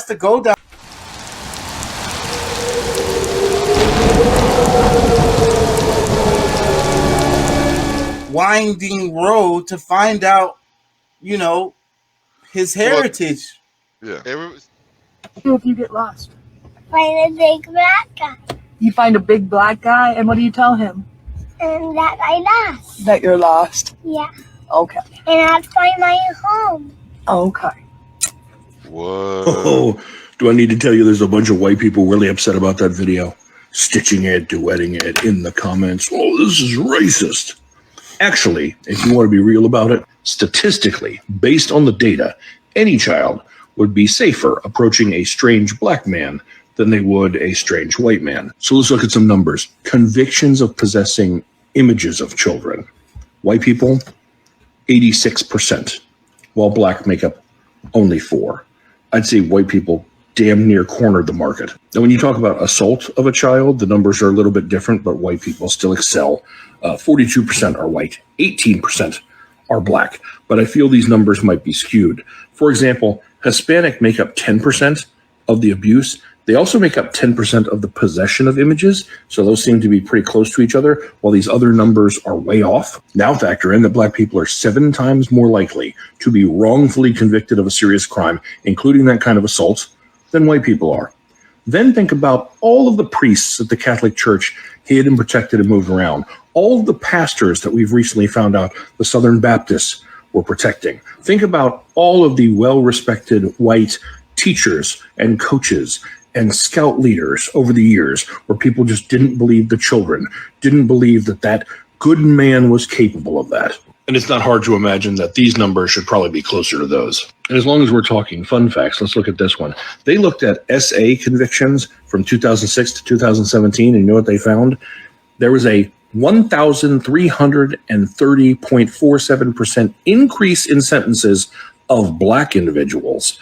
to go down winding road to find out, his heritage. Yeah. If you get lost, Find a big black guy. you find a big black guy, and what do you tell him? And that I lost. That you're lost. Yeah. Okay. And I'll find my home. Okay. What? Oh, do I need to tell you there's a bunch of white people really upset about that video? Stitching it, duetting it in the comments. Oh, this is racist. Actually, if you want to be real about it, statistically, based on the data, any child would be safer approaching a strange black man than they would a strange white man. So let's look at some numbers. Convictions of possessing images of children. White people, 86%, while black make up only 4%. I'd say white people damn near cornered the market. Now, when you talk about assault of a child, the numbers are a little bit different, but white people still excel. 42% are white, 18% are black. But I feel these numbers might be skewed. For example, Hispanic make up 10% of the abuse. They also make up 10% of the possession of images, so those seem to be pretty close to each other, while these other numbers are way off. Now factor in that black people are 7 times more likely to be wrongfully convicted of a serious crime, including that kind of assault, than white people are. Then think about all of the priests that the Catholic Church hid and protected and moved around, all of the pastors that we've recently found out the Southern Baptists were protecting. Think about all of the well-respected white teachers and coaches and scout leaders over the years where people just didn't believe the children, didn't believe that that good man was capable of that. And it's not hard to imagine that these numbers should probably be closer to those. And as long as we're talking fun facts, let's look at this one. They looked at SA convictions from 2006 to 2017, and you know what they found? There was a 1,330.47% increase in sentences of black individuals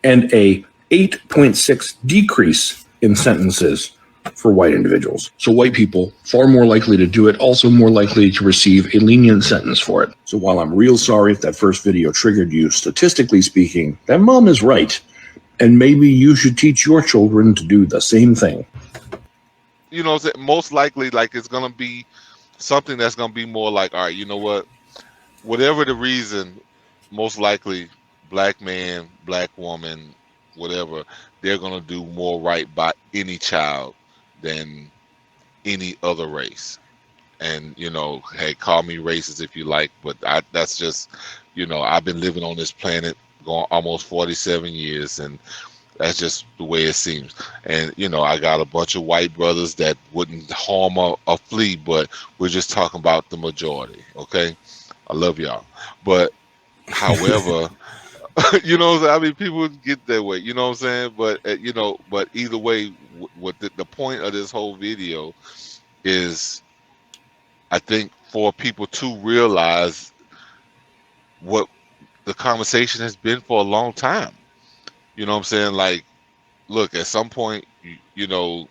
and a 8.6 decrease in sentences for white individuals. So white people, far more likely to do it, also more likely to receive a lenient sentence for it. So while I'm real sorry if that first video triggered you, statistically speaking, that mom is right. And maybe you should teach your children to do the same thing. You know, most likely, like, it's going to be something that's going to be more like, all right, you know what? Whatever the reason, most likely, black man, black woman, whatever, they're going to do more right by any child than any other race. And, you know, hey, call me racist if you like, but that's just, you know, I've been living on this planet going almost 47 years, and that's just the way it seems. And, you know, I got a bunch of white brothers that wouldn't harm a flea, but we're just talking about the majority, okay? I love y'all. But, however, you know, I mean, people get that way, you know what I'm saying? But, you know, but either way, what the point of this whole video is, I think, for people to realize what the conversation has been for a long time. You know what I'm saying? Like, look, at some point, you know,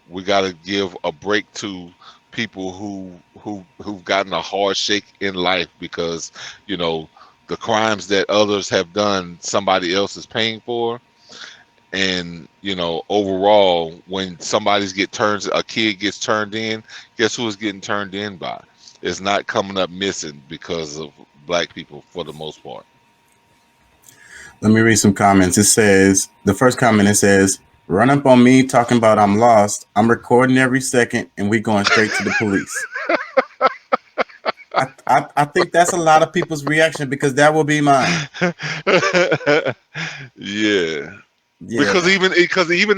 we got to give a break to people who've gotten a hard shake in life because, you know, the crimes that others have done, somebody else is paying for. And, you know, overall, when a kid gets turned in, guess who is getting turned in by? It's not coming up missing because of black people for the most part. Let me read some comments. It says, the first comment, it says, run up on me talking about I'm lost. I'm recording every second and we going straight to the police. I think that's a lot of people's reaction because that will be mine. Yeah. Because even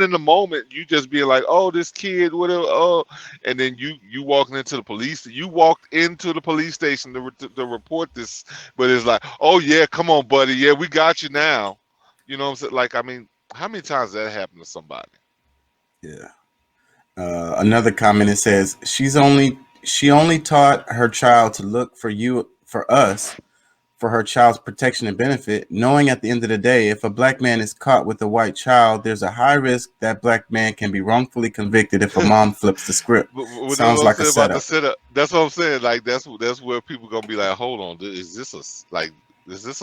in the moment, you just being like, oh, this kid, whatever, oh, and then you walking into the police, you walked into the police station to report this, but it's like, oh yeah, come on, buddy, yeah, we got you now. You know what I'm saying? Like, I mean, how many times that happened to somebody? Yeah. Another comment, it says, she only taught her child to look for us, for her child's protection and benefit, knowing at the end of the day, if a black man is caught with a white child, there's a high risk that black man can be wrongfully convicted if a mom flips the script. Sounds like a setup. That's what I'm saying. Like, that's where people gonna be like, hold on, is this a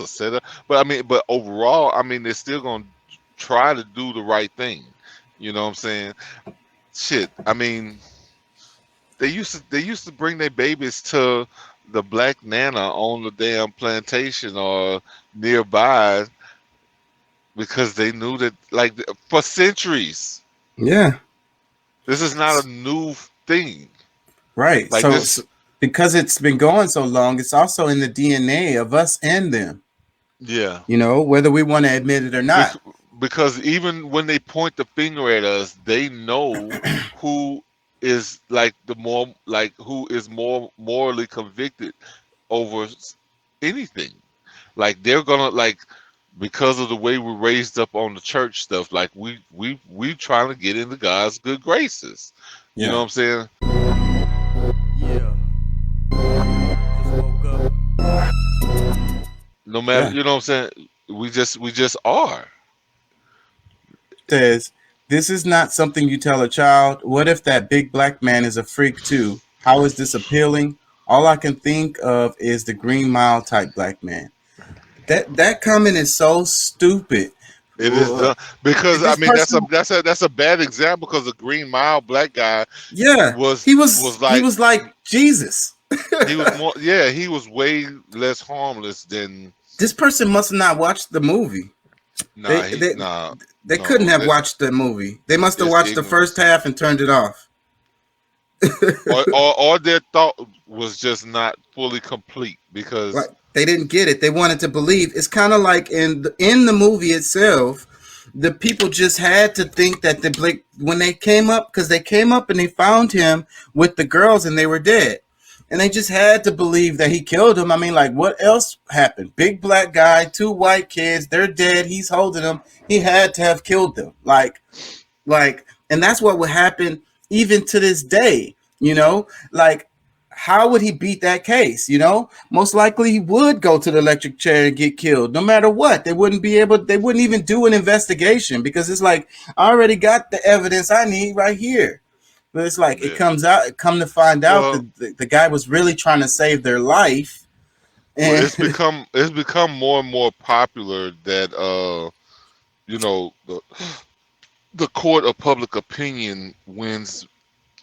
setup? But I mean, but overall, I mean, they're still gonna try to do the right thing. You know what I'm saying? Shit. I mean, they used to bring their babies to the black nana on the damn plantation or nearby because they knew that, like, for centuries. Yeah, This is not a new thing. right. Like So, this, because it's been going so long, it's also in the DNA of us and them. yeah. You know, whether we want to admit it or not. Because even when they point the finger at us, they know who is who is more morally convicted over anything. Like they're gonna, like, because of the way we're raised up on the church stuff, like we trying to get into God's good graces. You know what I'm saying? Yeah. Just woke up. No matter, Yeah. you know what I'm saying? We just are. Says, this is not something you tell a child. What if that big black man is a freak too? How is this appealing? All I can think of is the Green Mile type black man. That comment is so stupid. It is done because I This mean person, that's a bad example because the Green Mile black guy yeah, was he was like Jesus. he was more, yeah, he was way less harmless than This person must not watch the movie. They no, couldn't have watched the movie. They must have watched the first half and turned it off. or their thought was just not fully complete because Like they didn't get it. They wanted to believe. It's kind of like in the movie itself, the people just had to think that the Blake, when they came up, because they came up and they found him with the girls and they were dead. And they just had to believe that he killed them. I mean, like, what else happened? Big black guy, 2 white kids, they're dead. He's holding them. He had to have killed them. Like, and that's what would happen even to this day, you know? Like, how would he beat that case? You know, most likely he would go to the electric chair and get killed no matter what. They wouldn't even do an investigation because it's like, I already got the evidence I need right here. But it's like, it come to find out that the guy was really trying to save their life. And it's become more and more popular that you know, the court of public opinion wins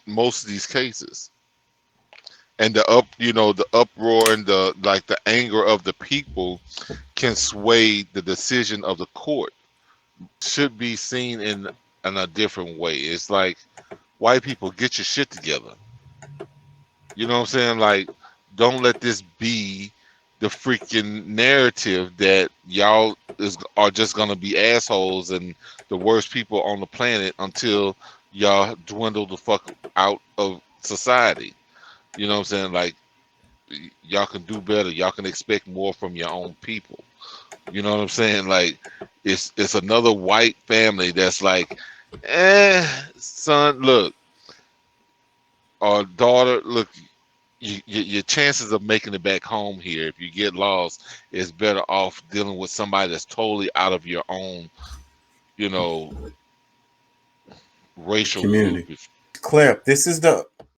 most of these cases. And the uproar and the anger of the people can sway the decision of the court. Should be seen in a different way. It's like, white people, get your shit together. You know what I'm saying? Like, don't let this be the freaking narrative that y'all are just gonna be assholes and the worst people on the planet until y'all dwindle the fuck out of society. You know what I'm saying? Like, y'all can do better. Y'all can expect more from your own people. You know what I'm saying? Like, it's another white family that's like, son, look, or daughter, look, your chances of making it back home here, if you get lost, is better off dealing with somebody that's totally out of your own, you know, racial community. group. Claire, this is the